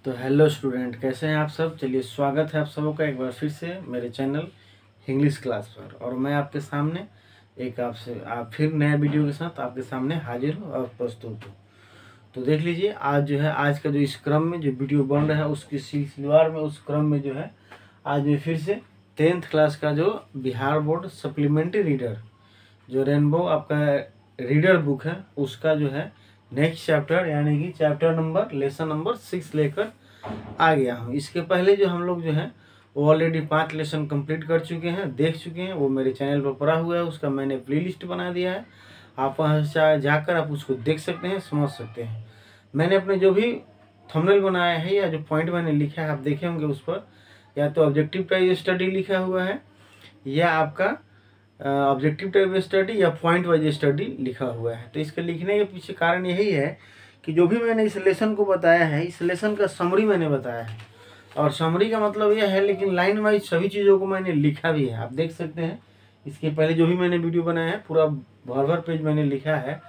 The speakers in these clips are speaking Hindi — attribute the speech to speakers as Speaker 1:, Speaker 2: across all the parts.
Speaker 1: तो हेलो स्टूडेंट, कैसे हैं आप सब। चलिए, स्वागत है आप सबों का एक बार फिर से मेरे चैनल इंग्लिश क्लास पर। और मैं आपके सामने आप फिर नया वीडियो के साथ आपके सामने हाजिर हूँ और प्रस्तुत हूँ। तो देख लीजिए, आज जो है आज का जो इस क्रम में जो वीडियो बन रहा है उसकी सिलसिलेवार में उस क्रम में जो है आज मैं फिर से 10th क्लास का जो बिहार बोर्ड सप्लीमेंट्री रीडर जो रेनबो आपका रीडर बुक है उसका जो है नेक्स्ट चैप्टर यानी कि चैप्टर नंबर लेसन नंबर 6 लेकर आ गया हूँ। इसके पहले जो हम लोग जो है वो ऑलरेडी 5 लेसन कंप्लीट कर चुके हैं, देख चुके हैं। वो मेरे चैनल पर पड़ा हुआ है, उसका मैंने प्ले लिस्ट बना दिया है। आप वहाँ से जाकर आप उसको देख सकते हैं, समझ सकते हैं। मैंने अपने जो भी थंबनेल बनाया है या जो पॉइंट मैंने लिखा है आप देखे होंगे उस पर या तो ऑब्जेक्टिव टाइप स्टडी लिखा हुआ है या आपका ऑब्जेक्टिव टाइप स्टडी या पॉइंट वाइज स्टडी लिखा हुआ है। तो इसके लिखने के पीछे कारण यही है कि जो भी मैंने इस लेसन को बताया है, इस लेसन का समरी मैंने बताया है। और समरी का मतलब यह है, लेकिन लाइन वाइज सभी चीज़ों को मैंने लिखा भी है, आप देख सकते हैं। इसके पहले जो भी मैंने वीडियो बनाया है पूरा भर पेज मैंने लिखा है।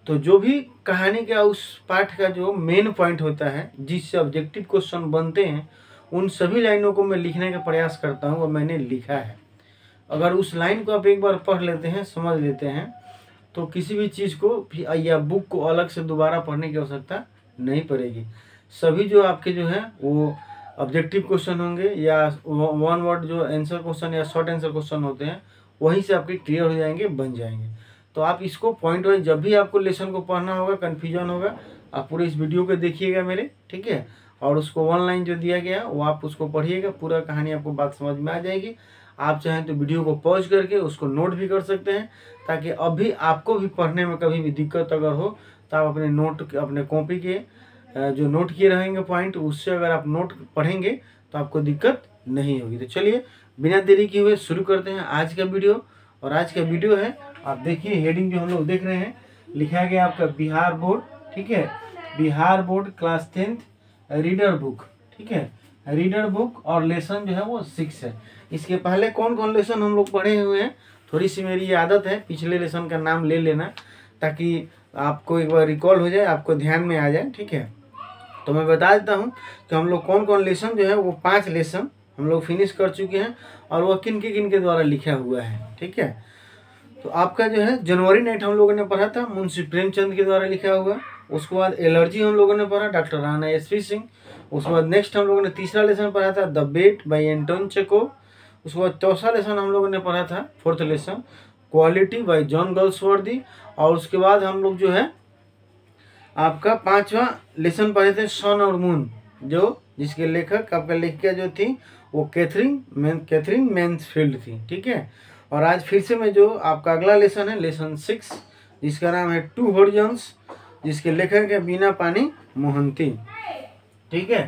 Speaker 1: तो जो भी कहानी का उस पाठ का जो मेन पॉइंट होता है जिससे ऑब्जेक्टिव क्वेश्चन बनते हैं, उन सभी लाइनों को मैं लिखने का प्रयास करता हूँ और मैंने लिखा है। अगर उस लाइन को आप एक बार पढ़ लेते हैं, समझ लेते हैं, तो किसी भी चीज़ को या बुक को अलग से दोबारा पढ़ने की आवश्यकता नहीं पड़ेगी। सभी जो आपके जो है वो ऑब्जेक्टिव क्वेश्चन होंगे या वन वर्ड जो आंसर क्वेश्चन या शॉर्ट आंसर क्वेश्चन होते हैं वहीं से आपके क्लियर हो जाएंगे, बन जाएंगे। तो आप इसको पॉइंट वाइज जब भी आपको लेसन को पढ़ना होगा, कन्फ्यूजन होगा, आप पूरे इस वीडियो को देखिएगा मेरे, ठीक है। और उसको वन लाइन जो दिया गया वो आप उसको पढ़िएगा, पूरा कहानी आपको बात समझ में आ जाएगी। आप चाहें तो वीडियो को पॉज करके उसको नोट भी कर सकते हैं, ताकि अभी आपको भी पढ़ने में कभी भी दिक्कत अगर हो तो आप अपने नोट अपने कॉपी के जो नोट किए रहेंगे पॉइंट, उससे अगर आप नोट पढ़ेंगे तो आपको दिक्कत नहीं होगी। तो चलिए बिना देरी किए हुए शुरू करते हैं आज का वीडियो। और आज का वीडियो है, आप देखिए हेडिंग जो हम लोग देख रहे हैं, लिखा गया आपका बिहार बोर्ड, ठीक है, Bihar board class 10th reader book, ठीक है, रीडर बुक। और लेसन जो है वो 6 है। इसके पहले कौन कौन लेसन हम लोग पढ़े हुए हैं, थोड़ी सी मेरी ये आदत है पिछले लेसन का नाम ले लेना, ताकि आपको एक बार रिकॉल हो जाए, आपको ध्यान में आ जाए, ठीक है। तो मैं बता देता हूँ कि हम लोग कौन कौन लेसन जो है वो 5 लेसन हम लोग फिनिश कर चुके हैं और वह किन के द्वारा लिखा हुआ है, ठीक है। तो आपका जो है जनवरी नाइट हम लोगों ने पढ़ा था, मुंशी प्रेमचंद के द्वारा लिखा हुआ। उसके बाद एलर्जी हम लोगों ने पढ़ा, डॉक्टर राणा एसपी सिंह। उसके बाद नेक्स्ट हम लोगों ने तीसरा लेसन पढ़ा था the bat bye Anton Chekhov. उसके बाद चौथा लेसन हम लोगों ने पढ़ा था, fourth lesson, quality bye John गल्सवर्दी। और उसके बाद हम लोग जो है आपका 5वां लेसन पढ़े थे सन और मून, जो जिसके लेखक आपका लेखिका जो थी वो कैथरीन मैन्सफील्ड थी, ठीक है। और आज फिर से मैं जो आपका अगला लेसन है लेसन 6, जिसका नाम है टू हॉरिजॉन्स, जिसके लेखक है बीना पानी मोहंती, ठीक है।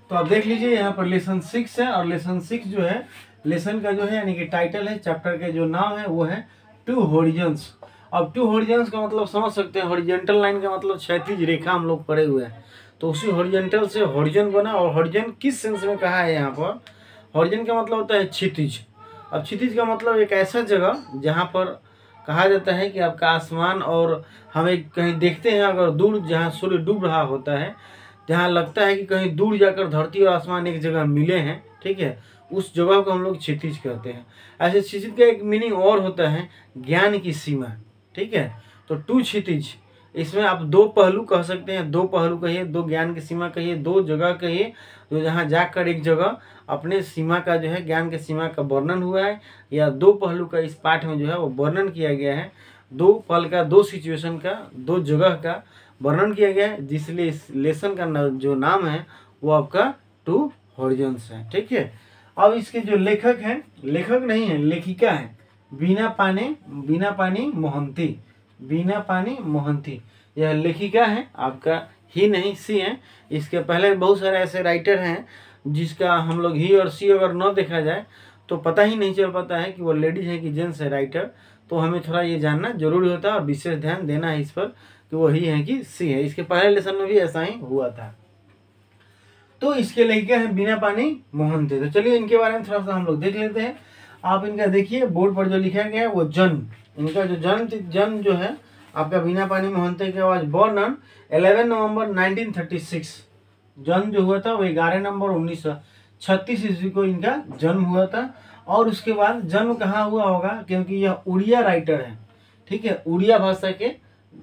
Speaker 1: तो आप देख लीजिए यहाँ पर लेसन 6 है। और लेसन 6 जो है लेसन का जो है यानी कि टाइटल है, चैप्टर के जो नाम है वो है टू हॉरिजॉन्स। अब टू हॉरिजॉन्स का मतलब समझ सकते हैं, हॉरिजॉन्टल लाइन का मतलब क्षैतिज रेखा हम लोग पढ़े हुए हैं, तो उसी हॉरिजॉन्टल से हॉरिजॉन बना। और हॉरिजॉन किस सेंस में कहा है यहाँ पर, हॉरिजॉन का मतलब होता है क्षितिज। अब क्षितिज का मतलब एक ऐसा जगह जहाँ पर कहा जाता है कि आपका आसमान और हमें कहीं देखते हैं अगर दूर, जहाँ सूर्य डूब रहा होता है, जहाँ लगता है कि कहीं दूर जाकर धरती और आसमान एक जगह मिले हैं, ठीक है, उस जगह को हम लोग क्षितिज कहते हैं। ऐसे क्षितिज का एक मीनिंग और होता है ज्ञान की सीमा, ठीक है। तो टू क्षितिज, इसमें आप दो पहलू कह सकते हैं, दो पहलू कहिए, दो ज्ञान की सीमा कहिए, दो जगह कहिए, जो जहाँ जाकर एक जगह अपने सीमा का जो है ज्ञान की सीमा का वर्णन हुआ है, या दो पहलू का इस पाठ में जो है वो वर्णन किया गया है। दो पल का, दो सिचुएशन का, दो जगह का वर्णन किया गया है, जिसलिए इस लेसन का जो नाम है वो आपका टू हॉरिजॉन्स है, ठीक है। अब इसके जो लेखक हैं, लेखक नहीं है, लेखिका है बीना पानी मोहंती, बीना पानी मोहंती यह लेखिका है, आपका ही नहीं सी है। इसके पहले बहुत सारे ऐसे राइटर हैं जिसका हम लोग ही और सी अगर न देखा जाए तो पता ही नहीं चल पाता है कि वो लेडीज है कि जेंट्स है राइटर। तो हमें थोड़ा ये जानना जरूरी होता है और विशेष ध्यान देना है इस पर कि वो ही है कि सी है। इसके पहले लेसन में भी ऐसा ही हुआ था। तो इसके लेखिका है बीना पानी मोहंती। तो चलिए इनके बारे में थोड़ा सा हम लोग देख लेते हैं। आप इनका देखिए बोर्ड पर जो लिखा गया है वो जन्म, इनका जो जन्म जो है आपका बीना पानी मोहंती के, आज बॉर्न ऑन 11 नवंबर 1936, जन्म जो हुआ था वो 11 नवंबर 1936 ईस्वी को इनका जन्म हुआ था। और उसके बाद जन्म कहाँ हुआ होगा, क्योंकि यह उड़िया राइटर है, ठीक है, उड़िया भाषा के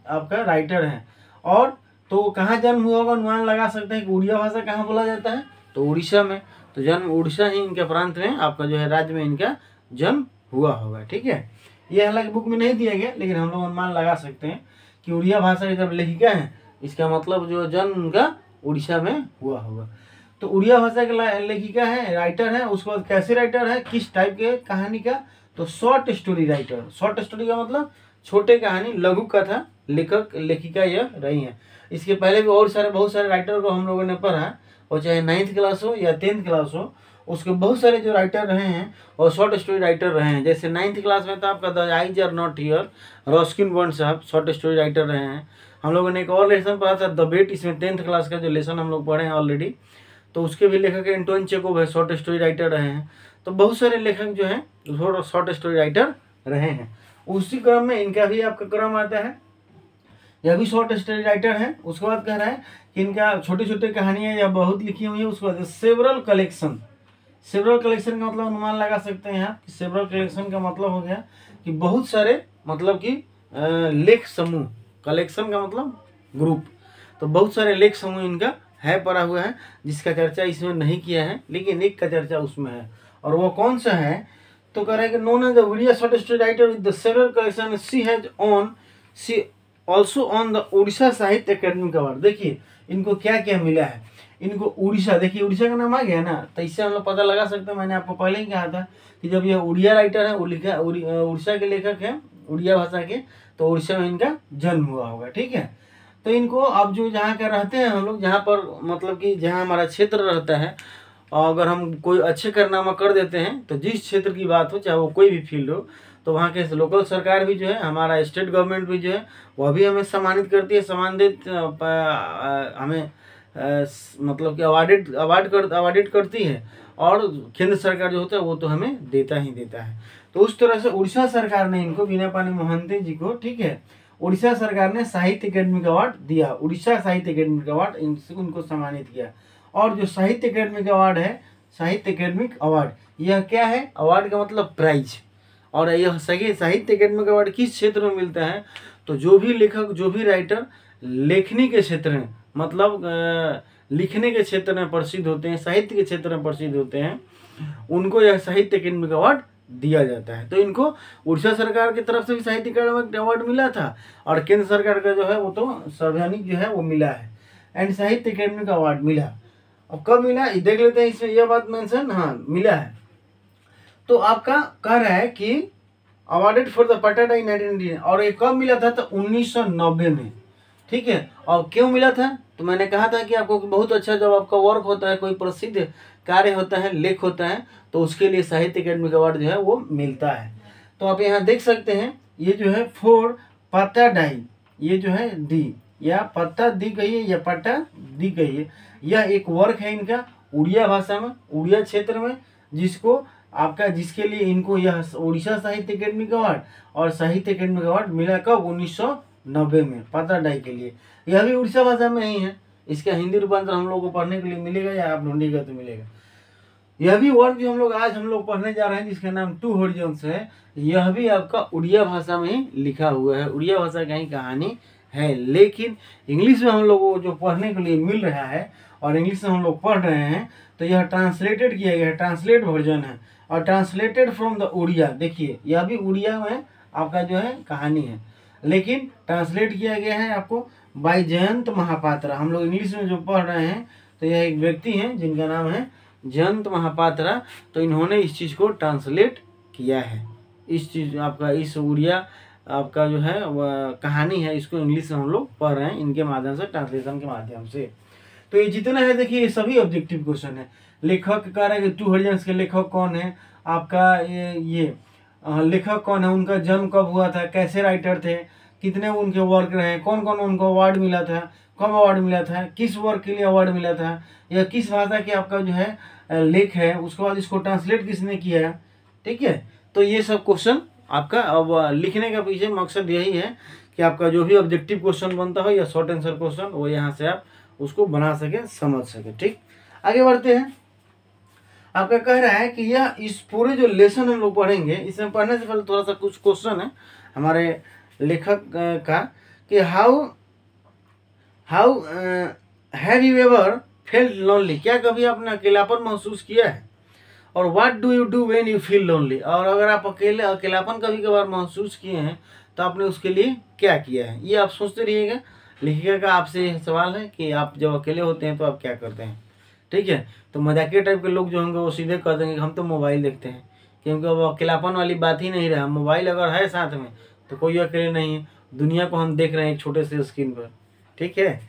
Speaker 1: आपका राइटर हैं। और तो कहाँ जन्म हुआ होगा, अनुमान लगा सकते हैं कि उड़िया भाषा कहाँ बोला जाता है, तो उड़ीसा में। तो जन्म उड़ीसा ही इनके प्रांत में आपका जो है राज्य में इनका जन्म हुआ होगा, ठीक है। ये हालांकि बुक में नहीं दिया गया, लेकिन हम लोग अनुमान लगा सकते हैं कि उड़िया भाषा की जब लेखिका है, इसका मतलब जो जन्म उनका उड़ीसा में हुआ होगा। तो उड़िया भाषा के लेखिका है, राइटर है। उसके बाद कैसे राइटर है, किस टाइप के कहानी का, तो short story writer. Short story का मतलब छोटे कहानी, लघु कथा लेखक लेखिका यह रही हैं। इसके पहले भी और बहुत सारे राइटर को हम लोगों ने पढ़ा, और चाहे 9th क्लास हो या 10th क्लास हो, उसके बहुत सारे जो राइटर रहे हैं और शॉर्ट स्टोरी राइटर रहे हैं। जैसे 9th क्लास में था आपका the eyes are not here, Ruskin Bond साहब शॉर्ट स्टोरी राइटर रहे हैं। हम लोगों ने एक और लेसन पढ़ा था द बेट, इसमें 10th क्लास का जो लेसन हम लोग पढ़े हैं ऑलरेडी, तो उसके भी लेखक एंटोन चेकोव है, शॉर्ट स्टोरी राइटर रहे हैं। तो बहुत सारे लेखक जो हैं शॉर्ट स्टोरी राइटर रहे हैं। उसी क्रम में इनका भी आपका क्रम आता है, यह भी शॉर्ट स्टोरी राइटर है। उसके बाद कह रहा है कि इनका छोटे छोटे कहानियाँ या बहुत लिखी हुई है। उसके बाद सेवरल कलेक्शन, सेवरल कलेक्शन का मतलब अनुमान लगा सकते हैं आप कि सेवरल कलेक्शन का मतलब हो गया कि बहुत सारे, मतलब कि लेख समूह, कलेक्शन का मतलब ग्रुप, तो बहुत सारे लेख समूह इनका है पड़ा हुआ है, जिसका चर्चा इसमें नहीं किया है, लेकिन एक का चर्चा उसमें है। और वो कौन सा है, तो कह रहा है कि known as the Odia short story writer with the several collection, she also on the Orissa Sahitya Akademi award. देखिए इनको क्या क्या मिला है, इनको उड़ीसा, देखिए उड़ीसा का नाम आ गया ना, तो इससे हम लोग पता लगा सकते हैं। मैंने आपको पहले ही कहा था कि जब ये उड़िया राइटर है, उड़ीसा के लेखक हैं, उड़िया भाषा के, तो उड़ीसा में इनका जन्म हुआ होगा, ठीक है। तो इनको अब जो जहाँ का रहते हैं हम लोग, जहाँ पर मतलब कि जहाँ हमारा क्षेत्र रहता है, और अगर हम कोई अच्छे कारनामा कर देते हैं, तो जिस क्षेत्र की बात हो, चाहे वो कोई भी फील्ड हो, तो वहाँ के लोकल सरकार भी जो है, हमारा स्टेट गवर्नमेंट भी जो है, वह भी हमें सम्मानित करती है, सम्मानित हमें मतलब कि अवार्डेड करती है। और केंद्र सरकार जो होता है वो तो हमें देता ही देता है। तो उस तरह से उड़ीसा सरकार ने इनको, बीना पानी मोहंती जी को, ठीक है, उड़ीसा सरकार ने साहित्य अकेडमी का अवार्ड दिया, उड़ीसा साहित्य अकेडमी का अवार्ड, उनको सम्मानित किया। और जो साहित्य अकेडमी का अवार्ड है, साहित्य अकेडमी अवार्ड, यह क्या है, अवार्ड का मतलब प्राइज। और यह साहित्य अकेडमी का अवार्ड किस क्षेत्र में मिलता है, तो जो भी लेखक, जो भी राइटर लेखनी के क्षेत्र में, मतलब लिखने के क्षेत्र में प्रसिद्ध होते हैं, साहित्य के क्षेत्र में प्रसिद्ध होते हैं, उनको यह साहित्य अकेडमी का अवार्ड दिया जाता है। तो इनको उड़ीसा सरकार की तरफ से भी साहित्य अकादमी अवार्ड मिला था, और केंद्र सरकार का जो है वो तो सार्वजनिक जो है वो मिला है, एंड साहित्य अकादमी का अवार्ड मिला। अब कब मिला देख लेते हैं, इसमें यह बात मेंशन, हाँ मिला है। तो आपका कह रहा है कि अवार्डेड फॉर द पटाटा इन 1990, और ये कब मिला था, तो 1990 में, ठीक है। और क्यों मिला था, तो मैंने कहा था कि आपको बहुत अच्छा जब आपका वर्क होता है, कोई प्रसिद्ध कार्य होता है, लेख होता है, तो उसके लिए साहित्य अकेडमी का अवार्ड जो है वो मिलता है। तो आप यहाँ देख सकते हैं, ये जो है फोर पटाडाई, ये जो है दी, या पत्ता दी कहिए या पट्टा दी कहिए, यह एक वर्क है इनका उड़िया भाषा में, उड़िया क्षेत्र में, जिसको आपका, जिसके लिए इनको यह उड़ीसा साहित्य अकेडमी का अवार्ड और साहित्य अकेडमी का अवार्ड मिला कब, 1990 में, पटाडाई के लिए। यह भी उड़ीसा भाषा में ही है, इसका हिंदी रूपांतर हम लोग को पढ़ने के लिए मिलेगा, या आप ढूंढिएगा तो मिलेगा। यह भी वर्क जो हम लोग पढ़ने जा रहे हैं, जिसका नाम टू हॉरिजॉन्स है, यह भी आपका उड़िया भाषा में ही लिखा हुआ है, उड़िया भाषा का ही कहानी है। लेकिन इंग्लिश में हम लोग को जो पढ़ने के लिए मिल रहा है, और इंग्लिश में हम लोग पढ़ रहे हैं, तो यह ट्रांसलेटेड किया गया है, ट्रांसलेट वर्जन है, और ट्रांसलेटेड फ्रॉम द उड़िया। देखिए यह भी उड़िया में आपका जो है कहानी है, लेकिन ट्रांसलेट किया गया है आपको बाय जयंत महापात्रा। हम लोग इंग्लिश में जो पढ़ रहे हैं, तो यह एक व्यक्ति हैं जिनका नाम है जयंत महापात्रा, तो इन्होंने इस चीज़ को ट्रांसलेट किया है। इस चीज़ आपका, इस उड़िया आपका जो है कहानी है, इसको इंग्लिश में हम लोग पढ़ रहे हैं, इनके माध्यम से, ट्रांसलेशन के माध्यम से। तो ये जितना है, देखिए ये सभी ऑब्जेक्टिव क्वेश्चन है। लेखक कह रहे हैं कि टू हॉरिजॉन्स के लेखक कौन है, आपका ये लेखक कौन है, उनका जन्म कब हुआ था, कैसे राइटर थे, कितने उनके वर्क रहे, कौन कौन उनको अवार्ड मिला था, कब अवार्ड मिला था, किस वर्क के लिए अवार्ड मिला था, या किस भाषा के आपका जो है लेख है, उसके बाद इसको ट्रांसलेट किसने किया है, ठीक है। तो ये सब क्वेश्चन आपका, अब लिखने का पीछे मकसद यही है कि आपका जो भी ऑब्जेक्टिव क्वेश्चन बनता हो या शॉर्ट आंसर क्वेश्चन, वो यहाँ से आप उसको बना सके, समझ सके। ठीक, आगे बढ़ते हैं। आपका कह रहा है कि यह इस पूरे जो लेसन हम लोग पढ़ेंगे, इसमें पढ़ने से पहले थोड़ा सा कुछ क्वेश्चन है हमारे लेखक का कि how have you ever felt lonely, क्या कभी आपने अकेलापन महसूस किया है? और what do you do when you feel lonely, और अगर आप अकेलापन कभी कभार महसूस किए हैं तो आपने उसके लिए क्या किया है? ये आप सोचते रहिएगा। लेखिका का आपसे सवाल है कि आप जब अकेले होते हैं तो आप क्या करते हैं। ठीक है, तो मजाकिया टाइप के लोग जो होंगे वो सीधे कह देंगे हम तो मोबाइल देखते हैं, क्योंकि अब अकेलापन वाली बात ही नहीं रहा। मोबाइल अगर है साथ में तो कोई अकेले नहीं है, दुनिया को हम देख रहे हैं एक छोटे से स्क्रीन पर। ठीक है,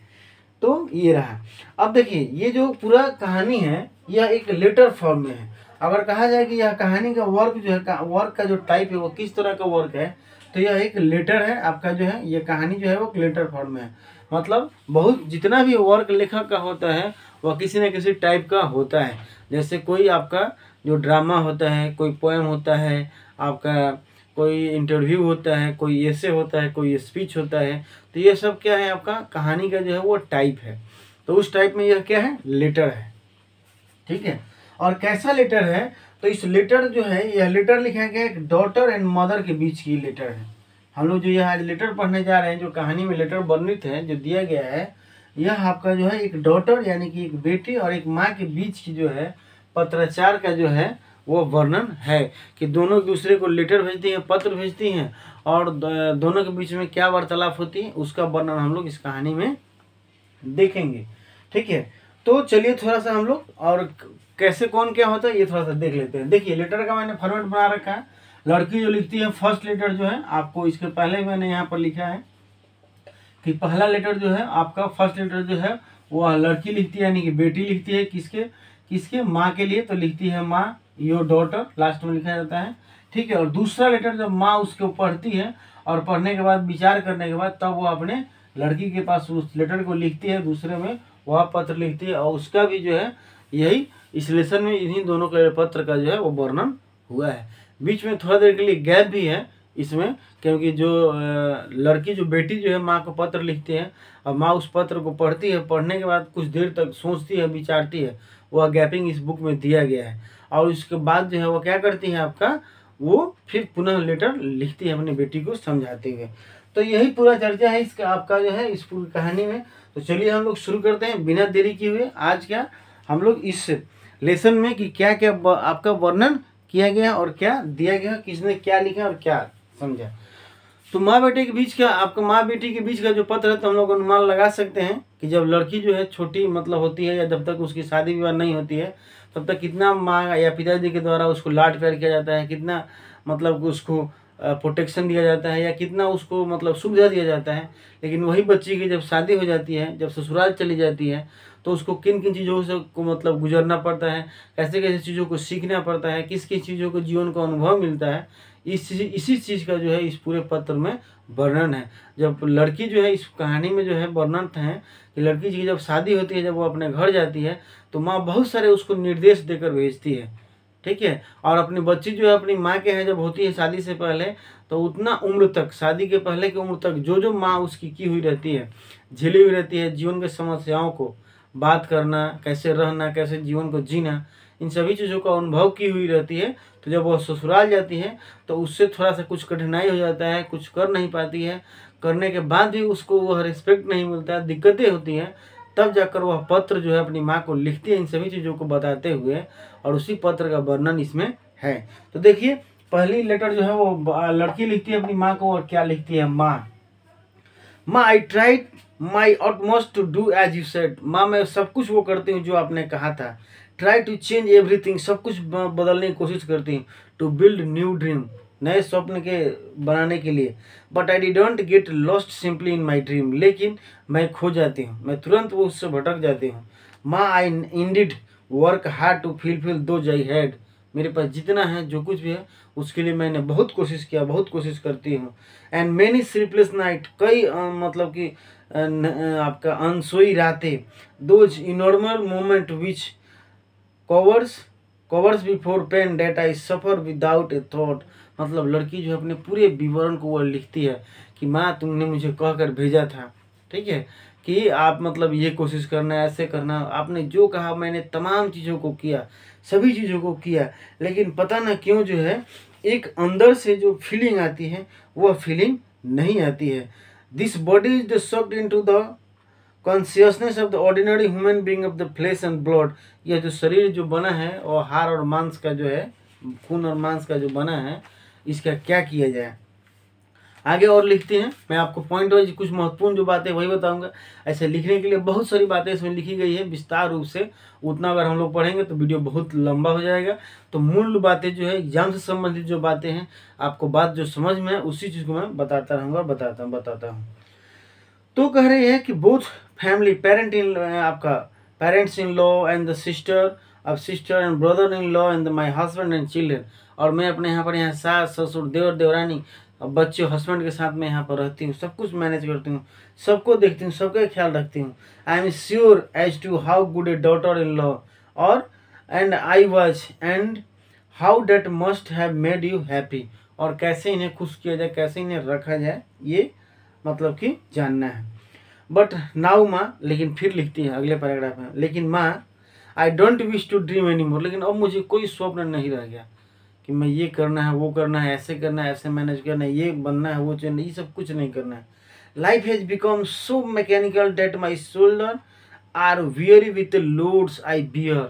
Speaker 1: तो ये रहा। अब देखिए ये जो पूरा कहानी है यह एक लेटर फॉर्म में है। अगर कहा जाए कि यह कहानी का वर्क जो है, वर्क का जो टाइप है वो किस तरह का वर्क है, तो यह एक लेटर है आपका जो है, ये कहानी जो है वो लेटर फॉर्म में है। मतलब बहुत जितना भी वर्क लेखक का होता है वह किसी न किसी टाइप का होता है। जैसे कोई आपका जो ड्रामा होता है, कोई पोएम होता है, आपका कोई इंटरव्यू होता है, कोई एसे होता है, कोई स्पीच होता है, तो ये सब क्या है आपका कहानी का जो है वो टाइप है। तो उस टाइप में यह क्या है, लेटर है। ठीक है, और कैसा लेटर है, तो इस लेटर जो है, यह लेटर लिखा गया एक डॉटर एंड मदर के बीच की लेटर है। हम लोग जो यह आज लेटर पढ़ने जा रहे हैं, जो कहानी में लेटर वर्णित है, जो दिया गया है, यह आपका जो है एक डॉटर यानी कि एक बेटी और एक माँ के बीच की जो है पत्राचार का जो है वो वर्णन है कि दोनों एक दूसरे को लेटर भेजती हैं, पत्र भेजती हैं, और दोनों के बीच में क्या वार्तालाप होती है उसका वर्णन हम लोग इस कहानी में देखेंगे। ठीक है, तो चलिए थोड़ा सा हम लोग और कैसे कौन क्या होता है ये थोड़ा सा देख लेते हैं। देखिए लेटर का मैंने फॉर्मेट बना रखा है। लड़की जो लिखती है फर्स्ट लेटर जो है, आपको इसके पहले मैंने यहाँ पर लिखा है कि पहला लेटर जो है आपका फर्स्ट लेटर जो है वह लड़की लिखती है, यानी कि बेटी लिखती है। किसके माँ के लिए, तो लिखती है माँ, योर डॉटर लास्ट में लिखा जाता है। ठीक है, और दूसरा लेटर जब माँ उसको पढ़ती है और पढ़ने के बाद विचार करने के बाद तब वो अपने लड़की के पास उस लेटर को लिखती है, दूसरे में वह पत्र लिखती है, और उसका भी जो है यही इस लेसन में इन्हीं दोनों के पत्र का जो है वो वर्णन हुआ है। बीच में थोड़ा देर के लिए गैप भी है इसमें, क्योंकि जो लड़की जो बेटी जो है माँ को पत्र लिखती है और माँ उस पत्र को पढ़ती है, पढ़ने के बाद कुछ देर तक सोचती है, विचारती है, वह गैपिंग इस बुक में दिया गया है। और उसके बाद जो है वो क्या करती है आपका, वो फिर पुनः लेटर लिखती है अपनी बेटी को समझाते हुए। तो यही पूरा चर्चा है इसका आपका जो है इस पूरी कहानी में। तो चलिए हम लोग शुरू करते हैं बिना देरी किए हुए। आज क्या हम लोग इस लेसन में कि क्या क्या आपका वर्णन किया गया और क्या दिया गया, किसने क्या लिखा और क्या समझा। तो माँ बेटे के बीच का, आपका माँ बेटी के बीच का जो पत्र है, तो हम लोग अनुमान लगा सकते हैं कि जब लड़की जो है छोटी मतलब होती है या जब तक उसकी शादी विवाह नहीं होती है तब तक कितना माँ या पिताजी के द्वारा उसको लाड प्यार किया जाता है, कितना मतलब उसको प्रोटेक्शन दिया जाता है या कितना उसको मतलब सुविधा दिया जाता है। लेकिन वही बच्ची की जब शादी हो जाती है, जब ससुराल चली जाती है, तो उसको किन किन चीज़ों से को मतलब गुजरना पड़ता है, कैसे कैसे चीज़ों को सीखना पड़ता है, किस किस चीज़ों को जीवन का अनुभव मिलता है, इसी चीज़ का जो है इस पूरे पत्र में वर्णन है। जब लड़की जो है इस कहानी में जो है वर्णन है कि लड़की की जब शादी होती है, जब वो अपने घर जाती है, तो माँ बहुत सारे उसको निर्देश देकर भेजती है। ठीक है, और अपनी बच्ची जो है अपनी माँ के यहाँ जब होती है शादी से पहले, तो उतना उम्र तक, शादी के पहले की उम्र तक जो जो माँ उसकी की हुई रहती है, झेली हुई रहती है जीवन की समस्याओं को, बात करना, कैसे रहना, कैसे जीवन को जीना, इन सभी चीज़ों का अनुभव की हुई रहती है। तो जब वह ससुराल जाती है तो उससे थोड़ा सा कुछ कठिनाई हो जाता है, कुछ कर नहीं पाती है, करने के बाद भी उसको वह रिस्पेक्ट नहीं मिलता है, दिक्कतें होती हैं, तब जाकर वह पत्र जो है अपनी माँ को लिखती है इन सभी चीज़ों को बताते हुए, और उसी पत्र का वर्णन इसमें है। तो देखिए पहली लेटर जो है वो लड़की लिखती है अपनी माँ को, और क्या लिखती है माँ, I tried my utmost to do as you said, माँ मैं सब कुछ वो करती हूँ जो आपने कहा था। ट्राई टू चेंज एवरीथिंग, सब कुछ बदलने की कोशिश करती हूँ। टू बिल्ड न्यू ड्रीम, नए स्वप्न के बनाने के लिए। But I didn't get lost simply in my dream, लेकिन मैं खो जाती हूँ, मैं तुरंत वो उससे भटक जाती हूँ। माँ I indeed work hard to fulfil those I had, मेरे पास जितना है जो कुछ भी है उसके लिए मैंने बहुत कोशिश किया, बहुत कोशिश करती हूँ। एंड मैनी स्लीपलेस नाइट, कई मतलब कि आपका अनसोई रातें। Those enormous moment which covers before pain that I suffer without a thought, मतलब लड़की जो है अपने पूरे विवरण को वह लिखती है कि माँ तुमने मुझे कहकर भेजा था, ठीक है, कि आप मतलब ये कोशिश करना, ऐसे करना। आपने जो कहा मैंने तमाम चीज़ों को किया, सभी चीज़ों को किया, लेकिन पता ना क्यों जो है एक अंदर से जो फीलिंग आती है वह फीलिंग नहीं आती है। This body is the sucked into the consciousness of the ordinary human being of the flesh and blood. यह जो शरीर जो बना है और हाड़ और मांस का जो है, खून और मांस का जो बना है, इसका क्या किया जाए। आगे और लिखते हैं, मैं आपको पॉइंट वाइज कुछ महत्वपूर्ण जो बातें वही बताऊंगा। ऐसे लिखने के लिए बहुत सारी बातें इसमें लिखी गई है विस्तार रूप से, उतना अगर हम लोग पढ़ेंगे तो वीडियो बहुत लंबा हो जाएगा। तो मूल बातें जो है एग्जाम से संबंधित जो बातें हैं, आपको बात जो समझ में है उसी चीज़ को मैं बताता रहूँगा, बताता हूँ। तो कह रहे हैं कि both family parents in law and the sister and brother in law and my husband and children. और मैं अपने यहाँ सास ससुर देवर देवरानी और बच्चे हस्बैंड के साथ मैं यहाँ पर रहती हूँ, सब कुछ मैनेज करती हूँ, सबको देखती हूँ, सबका ख्याल रखती हूँ। I am sure as to how good a daughter in law और and I was and how that must have made you happy. और कैसे इन्हें खुश किया जाए, कैसे इन्हें रखा जाए, ये मतलब कि जानना है। बट नाउ माँ, लेकिन फिर लिखती है अगले पैराग्राफ में, लेकिन माँ I don't wish to dream any more. लेकिन अब मुझे कोई स्वप्न नहीं रह गया कि मैं ये करना है, वो करना है, ऐसे करना है, ऐसे मैनेज करना है, ये बनना है, वो चाहिए, ये सब कुछ नहीं करना है। Life has become so mechanical that my shoulder are weary with the loads I bear.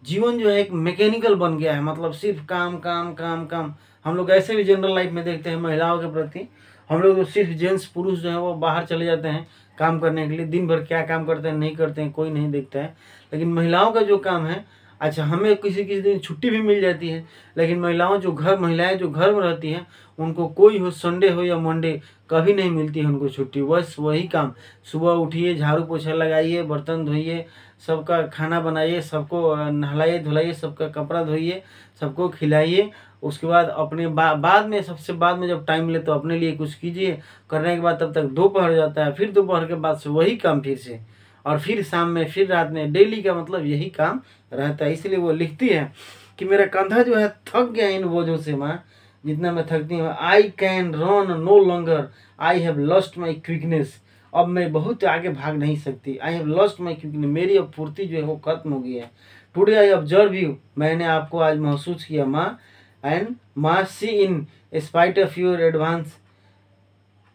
Speaker 1: जीवन जो है एक मैकेनिकल बन गया है, मतलब सिर्फ काम काम काम काम। हम लोग ऐसे भी जनरल लाइफ में देखते हैं महिलाओं के प्रति, हम लोग तो सिर्फ जेंट्स पुरुष जो है वो बाहर चले जाते हैं काम करने के लिए, दिन भर क्या काम करते हैं नहीं करते हैं कोई नहीं देखता है। लेकिन महिलाओं का जो काम है, अच्छा हमें किसी किसी दिन छुट्टी भी मिल जाती है, लेकिन महिलाएं जो घर में रहती हैं, उनको कोई हो संडे हो या मंडे कभी नहीं मिलती है उनको छुट्टी। बस वही काम, सुबह उठिए, झाड़ू पोछा लगाइए, बर्तन धोइए, सबका खाना बनाइए, सबको नहलाइए धुलाइए, सबका कपड़ा धोइए, सबको खिलाइए। उसके बाद अपने बाद में, सबसे बाद में जब टाइम मिले तो अपने लिए कुछ कीजिए। करने के बाद तब तक दोपहर हो जाता है, फिर दोपहर के बाद से वही काम फिर से, और फिर शाम में, फिर रात में, डेली का मतलब यही काम रहता है। इसलिए वो लिखती है कि मेरा कंधा जो है थक गया इन बोझों से माँ, जितना मैं थकती हूँ। I can run no longer, I have lost my quickness. अब मैं बहुत आगे भाग नहीं सकती। I have lost my quickness, मेरी अब फुर्ती जो है वो खत्म हो गई है। टुडे आई ऑब्जर्व यू, मैंने आपको आज महसूस किया माँ। एंड माँ see in spite of your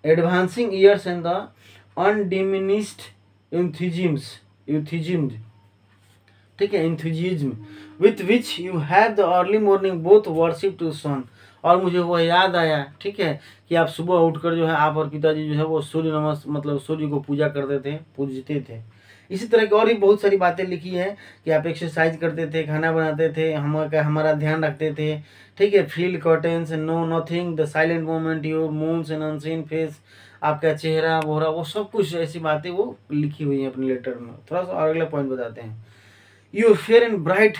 Speaker 1: advancing years and the undiminished enthusiasm, ठीक है, enthusiasm with which you have the early morning both worship to sun। और मुझे वो याद आया, ठीक है, कि आप सुबह उठकर जो है आप और पिताजी जो है वो सूर्य मतलब सूर्य को पूजते थे। इसी तरह की और भी बहुत सारी बातें लिखी है कि आप एक्सरसाइज करते थे, खाना बनाते थे, हमारा ध्यान रखते थे, ठीक है। Feel curtains no nothing the silent moment your moons and unseen face, आपका चेहरा बोहरा, वो सब कुछ ऐसी बातें वो लिखी हुई है अपने लेटर में। थोड़ा सा अगला पॉइंट बताते हैं। Your fair and bright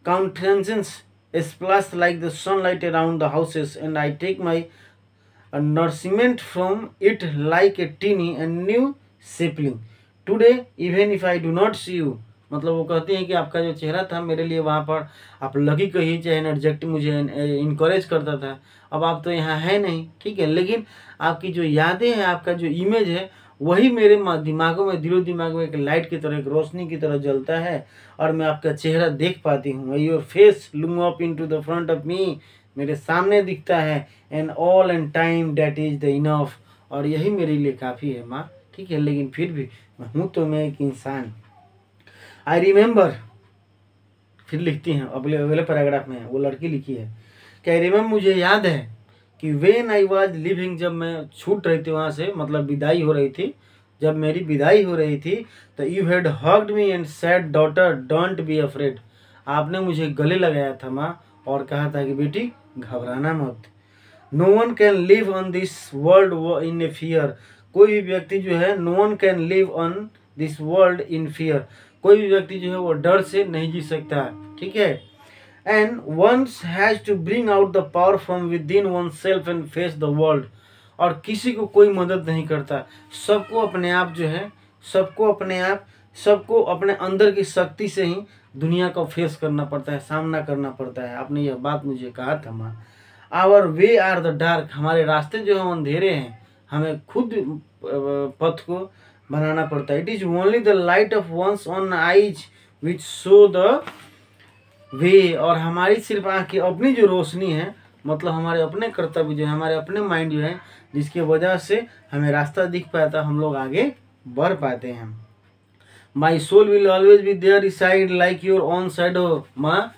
Speaker 1: countenances splash like the sunlight around the houses and I take my nourishment from it like a tiny and new sapling today even if I do not see you. मतलब वो कहती हैं कि आपका जो चेहरा था मेरे लिए वहाँ पर, आप लकी कहिए चाहे एनर्जेटिक, मुझे इनकरेज करता था। अब आप तो यहाँ है नहीं, ठीक है, लेकिन आपकी जो यादें हैं, आपका जो इमेज है, वही मेरे दिमागों में, दिलो दिमाग में एक लाइट की तरह, एक रोशनी की तरह जलता है, और मैं आपका चेहरा देख पाती हूँ। Your face look up into the front of me, मेरे सामने दिखता है। And all and time that is the enough, और यही मेरे लिए काफ़ी है माँ, ठीक है। लेकिन फिर भी मैं एक इंसान। आई रिमेंबर, फिर लिखती हैं अगले पैराग्राफ में, वो लड़की लिखी है कि आई रिमेंबर, मुझे याद है कि व्हेन आई वाज लिविंग, जब मैं छूट रही थी वहाँ से, मतलब विदाई हो रही थी, जब मेरी विदाई हो रही थी, तो you had hugged me and said daughter don't be afraid. आपने मुझे गले लगाया था माँ और कहा था कि बेटी घबराना मत। No one can live on this world in a fear, कोई भी व्यक्ति जो है, no one can live on this world in fear, कोई भी व्यक्ति जो है वो डर से नहीं जी सकता, ठीक है। And once has to bring out the power from within oneself and face the world, और किसी को कोई मदद नहीं करता, सबको अपने आप जो है, सबको अपने अंदर की शक्ति से ही दुनिया को फेस करना पड़ता है, सामना करना पड़ता है। आपने यह बात मुझे कहा था माँ। Our way are the dark, हमारे रास्ते जो हैं अंधेरे हैं, हमें खुद पथ को बनाना पड़ता है। It is only the light of one's own eyes which show the way, और हमारी सिर्फ आँख की अपनी जो रोशनी है, मतलब हमारे अपने कर्तव्य जो है, हमारे अपने माइंड जो है, जिसकी वजह से हमें रास्ता दिख पाता, हम लोग आगे बढ़ पाते हैं। My soul will always be there side like your own shadow माँ,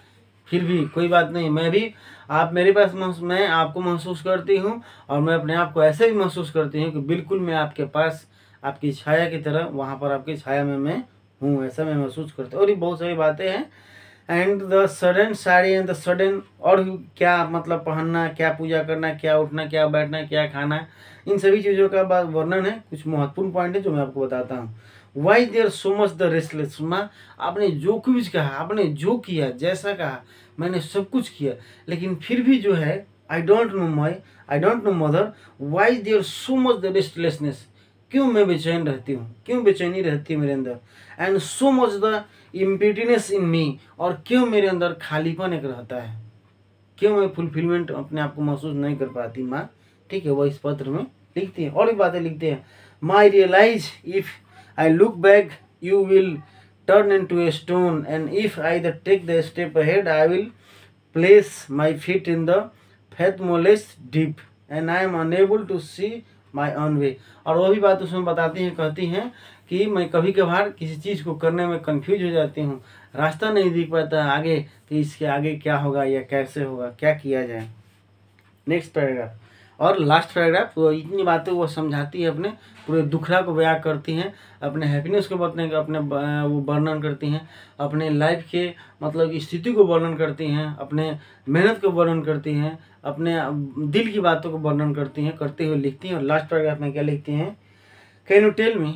Speaker 1: फिर भी कोई बात नहीं, मैं भी आप मेरे पास मैं आपको महसूस करती हूँ, और मैं अपने आप को ऐसे भी महसूस करती हूँ कि बिल्कुल मैं आपके पास आपकी छाया की तरह, वहाँ पर आपकी छाया में मैं हूँ, ऐसा मैं महसूस करता हूँ। और ये बहुत सारी बातें हैं। And the sudden sari and the sudden, और क्या मतलब पहनना, क्या पूजा करना, क्या उठना, क्या बैठना, क्या खाना, इन सभी चीज़ों का वर्णन है। कुछ महत्वपूर्ण पॉइंट है जो मैं आपको बताता हूँ। Why there so much the restless माँ, आपने जो कुछ कहा, आपने जो किया, जैसा कहा, मैंने सब कुछ किया, लेकिन फिर भी जो है I don't know mother, why there so much the restlessness, क्यों मैं बेचैन रहती हूँ, क्यों बेचैनी रहती है मेरे अंदर। एंड सो मच द इम्पिटीनेस इन मी, और क्यों मेरे अंदर खालीपन एक रहता है, क्यों मैं फुलफिलमेंट अपने आप को महसूस नहीं कर पाती माँ। ठीक है, वो इस पत्र में लिखती है। और भी बातें लिखते हैं। My realise if I look back you will turn into a stone, and if I the take the step ahead I will place my feet in the fathomless deep and I am unable to see my own way। और वो भी बात उसमें बताती हैं, कहती हैं कि मैं कभी कभार किसी चीज़ को करने में कंफ्यूज हो जाती हूँ, रास्ता नहीं दिख पाता आगे कि इसके आगे क्या होगा या कैसे होगा, क्या किया जाए। नेक्स्ट पैराग्राफ और लास्ट पैराग्राफ, वो इतनी बातें वो समझाती है, अपने पूरे दुखड़ा को बयां करती हैं, अपने हैप्पीनेस को बताने का अपने वो वर्णन करती हैं, अपने लाइफ के मतलब स्थिति को वर्णन करती हैं, अपने मेहनत को वर्णन करती हैं, अपने दिल की बातों को वर्णन करती हैं, करते हुए लिखती हैं। और लास्ट पैराग्राफ में क्या लिखती हैं, कैन यू टेल मी,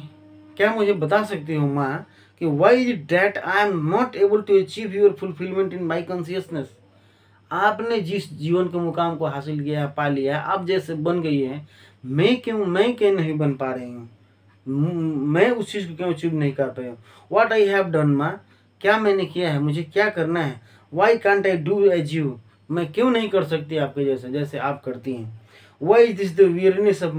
Speaker 1: क्या मुझे बता सकती हो माँ कि why is that I am not able to achieve your fulfilment in my consciousness. आपने जिस जीवन के मुकाम को हासिल किया है, पा लिया है, आप जैसे बन गई है, मैं क्यों नहीं बन पा रही हूँ, मैं उस चीज़ को क्यों अचीव नहीं कर पाई हूँ। व्हाट आई हैव डन माँ, क्या मैंने किया है, मुझे क्या करना है। Why can't I do as you, मैं क्यों नहीं कर सकती आपके जैसे, जैसे आप करती हैं। Why is this the weariness of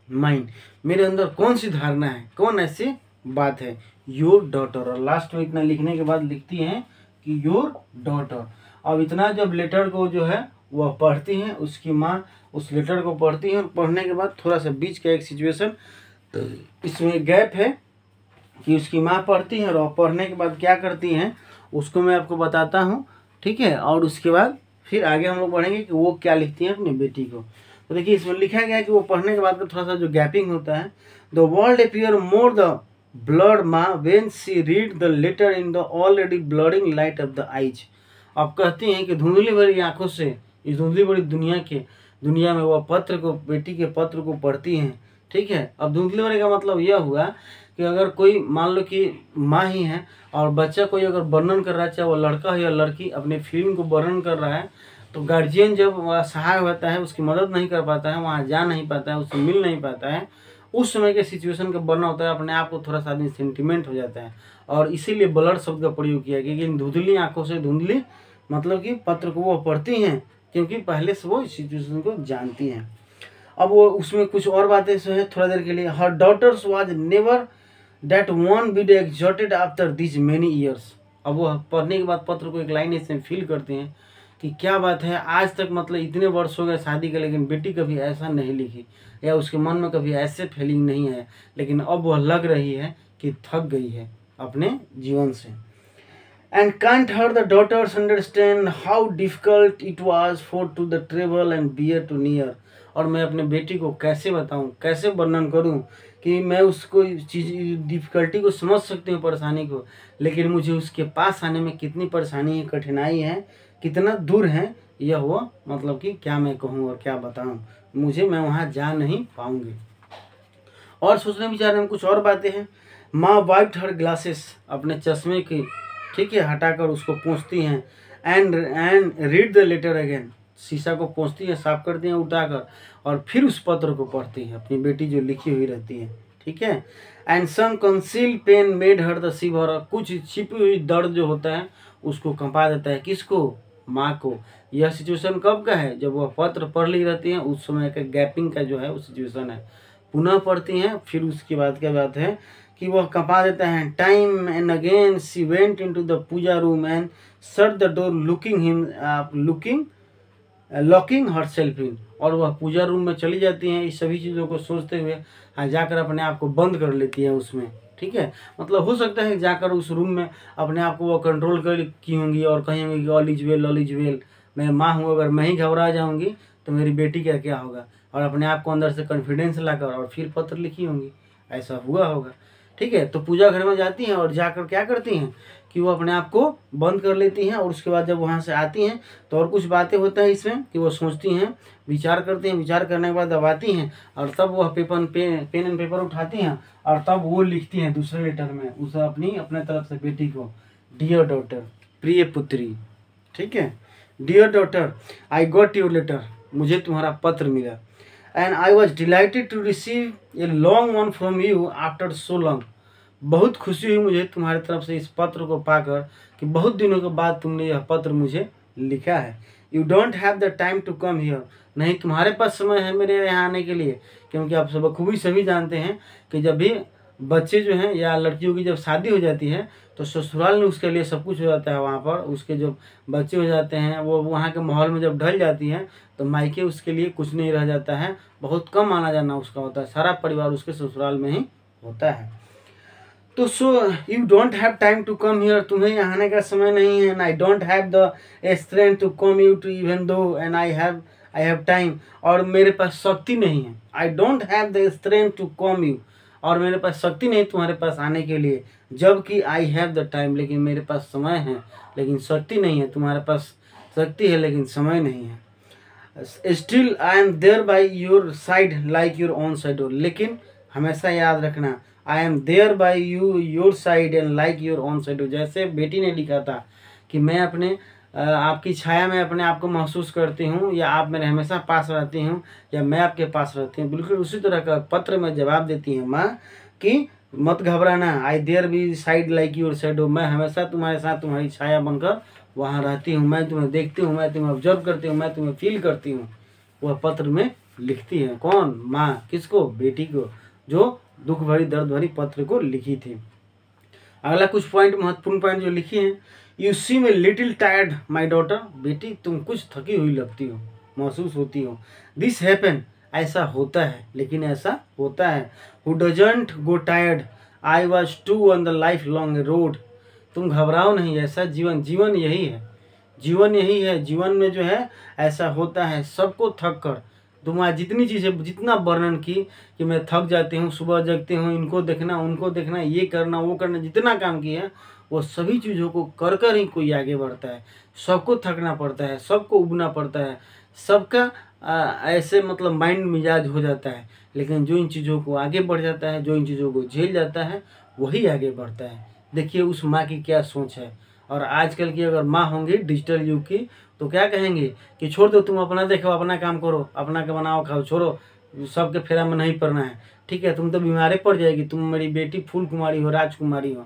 Speaker 1: mind, मेरे अंदर कौन सी धारणा है, कौन ऐसी बात है। योर डॉटर, और लास्ट में इतना लिखने के बाद लिखती हैं कि योर डॉटर। अब इतना जब लेटर को जो है वह पढ़ती हैं, उसकी माँ उस लेटर को पढ़ती हैं, और पढ़ने के बाद थोड़ा सा बीच का एक सिचुएशन इसमें गैप है कि उसकी माँ पढ़ती है और पढ़ने के बाद क्या करती हैं उसको मैं आपको बताता हूँ। ठीक है, और उसके बाद फिर आगे हम लोग पढ़ेंगे कि वो क्या लिखती हैं अपनी बेटी को। तो देखिए इसमें लिखा गया है कि वो पढ़ने के बाद थोड़ा सा जो गैपिंग होता है, the world appear more the blurred माँ when she read the letter in the already blurring light of the eyes. अब कहती हैं कि धुंधली भरी आंखों से इस धुंधली भरी दुनिया में वह पत्र को, बेटी के पत्र को पढ़ती हैं। ठीक है, अब धुंधली भरी का मतलब यह हुआ कि अगर कोई मान लो कि माँ ही है और बच्चा कोई अगर वर्णन कर रहा है, चाहे वो लड़का हो या लड़की, अपने फीलिंग को वर्णन कर रहा है, तो गार्जियन जब वह सहाय होता है, उसकी मदद नहीं कर पाता है, वहाँ जा नहीं पाता है, उससे मिल नहीं पाता है, उस समय के सिचुएशन का वर्णन होता है, अपने आप को थोड़ा सा आदमी सेंटिमेंट हो जाता है। और इसीलिए ब्लड शब्द का प्रयोग किया गया कि इन धुंधली आंखों से, धुंधली मतलब कि पत्र को वो पढ़ती हैं क्योंकि पहले से वो इस सिचुएशन को जानती हैं। अब वो उसमें कुछ और बातें जो है थोड़ा देर के लिए, her daughters was never that one bead exhorted after this many years. अब वो पढ़ने के बाद पत्र को एक लाइन इसमें फील करते हैं कि क्या बात है, आज तक मतलब इतने वर्ष हो गए शादी के, लेकिन बेटी कभी ऐसा नहीं लिखी या उसके मन में कभी ऐसे फीलिंग नहीं है, लेकिन अब वह लग रही है कि थक गई है अपने जीवन से। And can't her the daughters understand how difficult it was for to the travel and bear to near। और मैं अपने बेटी को कैसे बताऊं, कैसे वर्णन करूं कि मैं उसको चीज़ डिफ़िकल्टी को समझ सकती हूँ, परेशानी को, लेकिन मुझे उसके पास आने में कितनी परेशानी है, कठिनाई है, कितना दूर है, यह वो मतलब कि क्या मैं कहूँ और क्या बताऊँ, मैं वहाँ जा नहीं पाऊँगी। और सोचने विचारने में कुछ और बातें हैं। माँ वाइप्ड हर ग्लासेस, अपने चश्मे की, ठीक है, हटाकर उसको पोंछती हैं। And read the letter again, शीशा को पोंछती हैं, साफ करती हैं उठाकर, और फिर उस पत्र को पढ़ती हैं, अपनी बेटी जो लिखी हुई रहती है। ठीक है, and some concealed pain made her the shiver, कुछ छिपी हुई दर्द जो होता है उसको कंपा देता है, किसको, माँ को। यह सिचुएशन कब का है, जब वह पत्र पढ़ ली रहती है, उस समय का गैपिंग का जो है वो सिचुएशन है। पुनः पढ़ती हैं। फिर उसके बाद क्या बात है कि वह कँपा देता है। Time and again she went into the puja room and shut the door locking herself in. और वह पूजा रूम में चली जाती हैं इस सभी चीज़ों को सोचते हुए, जाकर अपने आप को बंद कर लेती है उसमें। ठीक है, मतलब हो सकता है जाकर उस रूम में अपने आप को वो कंट्रोल कर की होंगी और कही होंगी कि ऑल इज वेल, मैं माँ हूँ, अगर मैं ही घबरा जाऊँगी तो मेरी बेटी का क्या होगा, और अपने आप को अंदर से कॉन्फिडेंस लाकर और फिर पत्र लिखी होंगी, ऐसा हुआ होगा। ठीक है, तो पूजा घर में जाती हैं और जाकर क्या करती हैं कि वो अपने आप को बंद कर लेती हैं। और उसके बाद जब वहाँ से आती हैं तो और कुछ बातें होता है इसमें कि वो सोचती हैं, विचार करती हैं, विचार करने के बाद दबाती हैं और तब वह पेन एंड पेपर उठाती हैं और तब वो लिखती हैं दूसरे लेटर में उसे अपने तरफ से बेटी को, डियर डॉटर, प्रिय पुत्री। ठीक है, dear daughter, I got your letter, मुझे तुम्हारा पत्र मिला, and I was delighted to receive a long one from you after so long. बहुत खुशी हुई मुझे तुम्हारी तरफ से इस पत्र को पाकर कि बहुत दिनों के बाद तुमने यह पत्र मुझे लिखा है। You don't have the time to come here, नहीं तुम्हारे पास समय है मेरे यहाँ आने के लिए, क्योंकि आप सब बखूबी सभी जानते हैं कि जब भी बच्चे जो हैं या लड़कियों की जब शादी हो जाती है तो ससुराल में उसके लिए सब कुछ हो जाता है। वहाँ पर उसके जो बच्चे हो जाते हैं वो वहाँ के माहौल में जब ढल जाती हैं तो मायके उसके लिए कुछ नहीं रह जाता है, बहुत कम आना जाना उसका होता है, सारा परिवार उसके ससुराल में ही होता है। तो so you don't have time to come here, तुम्हें यहाँ आने का समय नहीं है। And I don't have the strength to come you to even though and I have time, और मेरे पास शक्ति नहीं है। I don't have the strength to come you, और मेरे पास शक्ति नहीं तुम्हारे पास आने के लिए, जबकि आई हैव द टाइम, लेकिन मेरे पास समय है लेकिन शक्ति नहीं है। तुम्हारे पास शक्ति है लेकिन समय नहीं है। Still I am there by your side like your own side, लेकिन हमेशा याद रखना I am there by your side and like your own side. जैसे बेटी ने लिखा था कि मैं अपने आपकी छाया में अपने आप को महसूस करती हूँ, या आप मेरे हमेशा पास रहती हूँ, या मैं आपके पास रहती हूँ, बिल्कुल उसी तरह का पत्र में जवाब देती है माँ कि मत घबराना, I there be side like your side, मैं हमेशा तुम्हारे साथ तुम्हारी छाया बनकर वहाँ रहती हूँ, मैं तुम्हें देखती हूँ, मैं तुम्हें ऑब्जर्व करती हूँ, मैं तुम्हें फील करती हूँ। वह पत्र में लिखती है कौन? माँ। किसको? बेटी को, जो दुख भरी दर्द भरी पत्र को लिखी थी। अगला कुछ पॉइंट, महत्वपूर्ण पॉइंट जो लिखी है, you seem a little tired my daughter, बेटी तुम कुछ थकी हुई लगती हो, महसूस होती हो। दिस हैपन, ऐसा होता है, लेकिन ऐसा होता है। Who doesn't go tired, I was to on the life long road, तुम घबराओ नहीं, ऐसा जीवन यही है, जीवन यही है। जीवन में जो है ऐसा होता है, सबको थक कर तुम आज जितनी चीज़ें, जितना वर्णन की कि मैं थक जाती हूँ, सुबह जगती हूँ, इनको देखना उनको देखना, ये करना वो करना, जितना काम किया वो सभी चीज़ों को कर कर ही कोई आगे बढ़ता है। सबको थकना पड़ता है, सबको उबना पड़ता है, सबका ऐसे मतलब माइंड मिजाज हो जाता है, लेकिन जो इन चीज़ों को आगे बढ़ जाता है, जो इन चीज़ों को झेल जाता है, वही आगे बढ़ता है। देखिए उस माँ की क्या सोच है। और आजकल की अगर माँ होंगी डिजिटल युग की तो क्या कहेंगे कि छोड़ दो, तुम अपना देखो, अपना काम करो, अपना के बनाओ खाओ, छोड़ो, सबके फेरा में नहीं पड़ना है। ठीक है, तुम तो बीमारी पड़ जाएगी, तुम मेरी बेटी फूल कुमारी हो, राजकुमारी हो।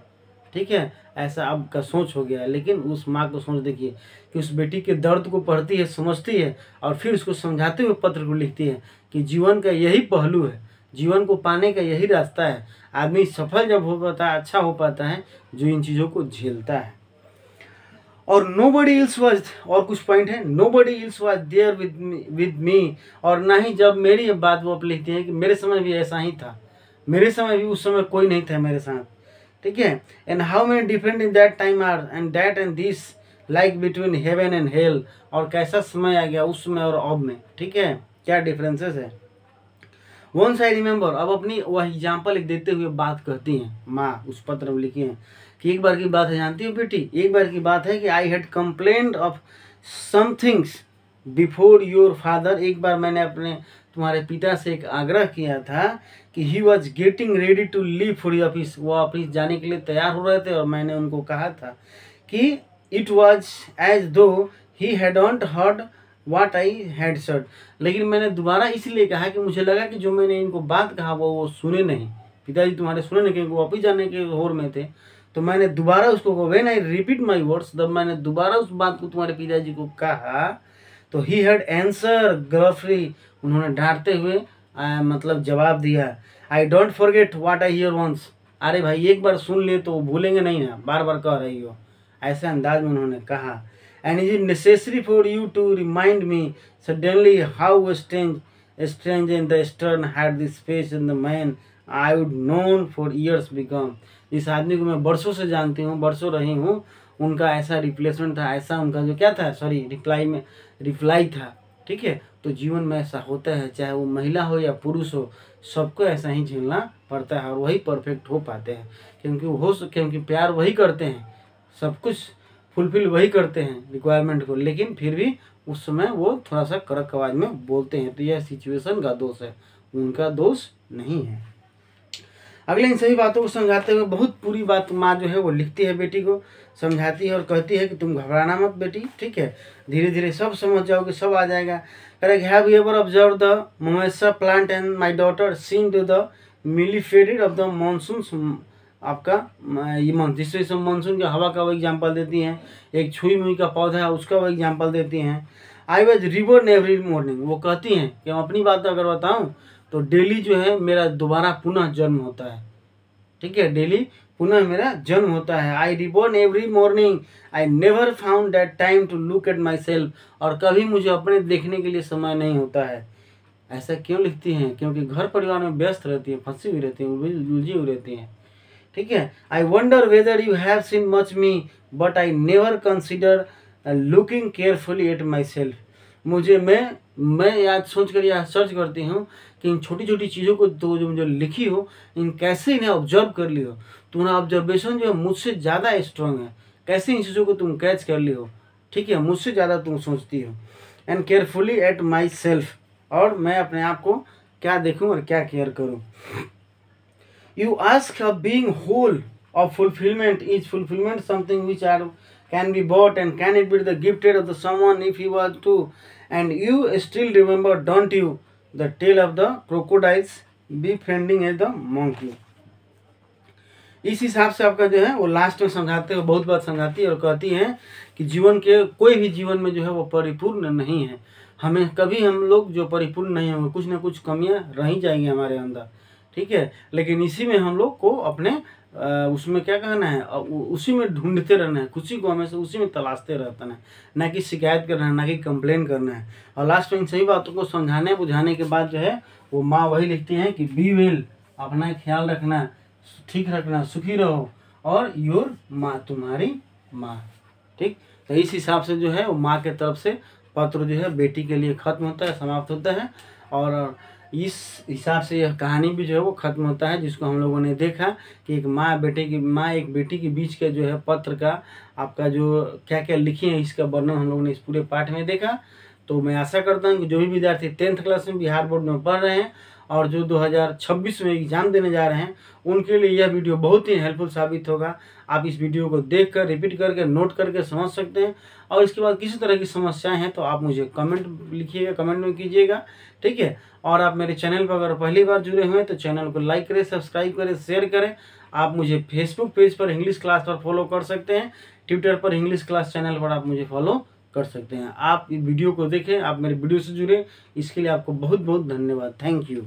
Speaker 1: ठीक है, ऐसा अब का सोच हो गया है। लेकिन उस माँ को सोच देखिए कि उस बेटी के दर्द को पढ़ती है, समझती है, और फिर उसको समझाते हुए पत्र को लिखती है कि जीवन का यही पहलू है, जीवन को पाने का यही रास्ता है। आदमी सफल जब हो पाता है, अच्छा हो पाता है, जो इन चीज़ों को झेलता है। और nobody else was, और कुछ पॉइंट है, nobody else was there with me, और ना ही जब मेरी बात वो आप लिखती हैं कि मेरे समय भी ऐसा ही था, मेरे समय भी उस समय कोई नहीं था मेरे साथ। ठीक है, and how many different in that time are and that and this like between heaven and hell, और कैसा समय आ गया उस समय और अब में। ठीक है, क्या डिफरेंसेस है। वंस आई रिमेंबर, अब अपनी वह एग्जाम्पल देते हुए बात कहती हैं माँ, उस पत्र में लिखी है कि एक बार की बात है, जानती हो बेटी, एक बार की बात है कि I had complained of some things before your father, एक बार मैंने अपने तुम्हारे पिता से एक आग्रह किया था कि he was getting ready to leave for office, वो ऑफिस जाने के लिए तैयार हो रहे थे, और मैंने उनको कहा था कि it was as though he hadn't heard what I had said, लेकिन मैंने दोबारा इसलिए कहा कि मुझे लगा कि जो मैंने इनको बात कहा वो सुने नहीं, पिताजी तुम्हारे सुने नहीं, क्योंकि वो ऑफिस जाने के होर में थे। तो मैंने दोबारा उसको, when I repeat my words, जब मैंने दोबारा उस बात को तुम्हारे पिताजी को कहा तो ही हैड आंसर ग्रफली, उन्होंने डांटते हुए मतलब जवाब दिया, I don't forget what I hear once. अरे भाई एक बार सुन ले तो भूलेंगे नहीं ना, बार बार कह रही हो, ऐसे अंदाज में उन्होंने कहा। And is it necessary for you to remind me suddenly how strange in the stern had this face in the man I would known for years become. इस आदमी को मैं बरसों से जानती हूँ, बरसों रही हूँ, उनका ऐसा रिप्लेसमेंट था, ऐसा उनका जो क्या था, सॉरी रिप्लाई था। ठीक है, तो जीवन में ऐसा होता है, चाहे वो महिला हो या पुरुष हो, सबको ऐसा ही झेलना पड़ता है और वही परफेक्ट हो पाते हैं, क्योंकि प्यार वही करते हैं, सब कुछ फुलफिल वही करते हैं रिक्वायरमेंट को, लेकिन फिर भी उस समय वो थोड़ा सा कड़क आवाज में बोलते हैं। तो यह सिचुएशन का दोष है, उनका दोष नहीं है। अगले इन सभी बातों को समझाते हुए बहुत पूरी बात माँ जो है वो लिखती है, बेटी को समझाती है और कहती है कि तुम घबराना मत बेटी, ठीक है, धीरे धीरे सब समझ जाओगे, सब आ जाएगा। Correct, have you ever observe the mimosa plant and my daughter seen to the mealy faded of the monsoon. आपका ये मंथ जिससे मानसून की हवा का वो एग्जाम्पल देती हैं, एक छुई मुई का पौधा है उसका वो एग्जाम्पल देती हैं। I was reborn every morning, वो कहती हैं कि हम अपनी बात अगर बताऊँ तो डेली जो है मेरा दोबारा पुनः जन्म होता है। ठीक है, डेली पुनः मेरा जन्म होता है। I reborn every morning, I never found that time to look at myself, और कभी मुझे अपने देखने के लिए समय नहीं होता है। ऐसा क्यों लिखती हैं? क्योंकि घर परिवार में व्यस्त रहती है, फंसी हुई रहती है, उलझी हुई रहती हैं। ठीक है, I wonder whether you have seen much me but I never consider looking carefully at my self. मुझे मैं याद सोच कर यह सर्च करती हूँ कि इन छोटी छोटी चीज़ों को तो जो मुझे लिखी हो, इन कैसे इन्हें ऑब्जर्व कर ली हो। तुम्हारा ऑब्जर्वेशन जो है मुझसे ज़्यादा स्ट्रांग है, कैसे इन चीज़ों को तुम कैच कर ली हो। ठीक है, मुझसे ज़्यादा तुम सोचती हो। And carefully at myself, और मैं अपने आप को क्या देखूँ और क्या केयर करूँ। You ask of being whole, of fulfillment. Is fulfillment something which can be bought, and can it be the gifted of the someone if he was to? And you still remember, don't you, the tale of the crocodiles befriending as the monkey? इस हिसाब से आपका जो है वो लास्ट में समझाते हुए बहुत बात समझाती है और कहती हैं कि जीवन के कोई भी जीवन में जो है वो परिपूर्ण नहीं है। हमें कभी हम लोग जो परिपूर्ण नहीं होंगे, कुछ ना कुछ कमियां रह ही जाएंगी हमारे अंदर। ठीक है, लेकिन इसी में हम लोग को अपने उसमें क्या कहना है, उसी में ढूंढते रहना है, खुशी को हमेशा उसी में तलाशते रहता है, ना कि शिकायत करना है, ना कि कंप्लेन करना है। और लास्ट में इन सभी बातों को समझाने बुझाने के बाद जो है वो माँ वही लिखती हैं कि बी वेल, अपना ख्याल रखना, ठीक रखना, सुखी रहो, और योर माँ, तुम्हारी माँ। ठीक, तो इस हिसाब से जो है वो माँ के तरफ से पत्र जो है बेटी के लिए खत्म होता है, समाप्त होता है। और इस हिसाब से यह कहानी भी जो है वो खत्म होता है, जिसको हम लोगों ने देखा कि एक एक बेटी के बीच के जो है पत्र का आपका जो क्या क्या लिखी है, इसका वर्णन हम लोगों ने इस पूरे पाठ में देखा। तो मैं आशा करता हूँ कि जो भी विद्यार्थी 10th क्लास में बिहार बोर्ड में पढ़ रहे हैं और जो 2026 में एग्ज़ाम देने जा रहे हैं, उनके लिए यह वीडियो बहुत ही हेल्पफुल साबित होगा। आप इस वीडियो को देखकर रिपीट करके नोट करके समझ सकते हैं, और इसके बाद किसी तरह की समस्याएं हैं तो आप मुझे कमेंट लिखिएगा, कमेंट में कीजिएगा। ठीक है, और आप मेरे चैनल पर अगर पहली बार जुड़े हुए हैं तो चैनल को लाइक करें, सब्सक्राइब करें, शेयर करें। आप मुझे फेसबुक पेज पर इंग्लिश क्लास पर फॉलो कर सकते हैं, ट्विटर पर इंग्लिश क्लास चैनल पर आप मुझे फॉलो कर सकते हैं। आप इस वीडियो को देखें, आप मेरे वीडियो से जुड़े, इसके लिए आपको बहुत बहुत धन्यवाद। Thank you.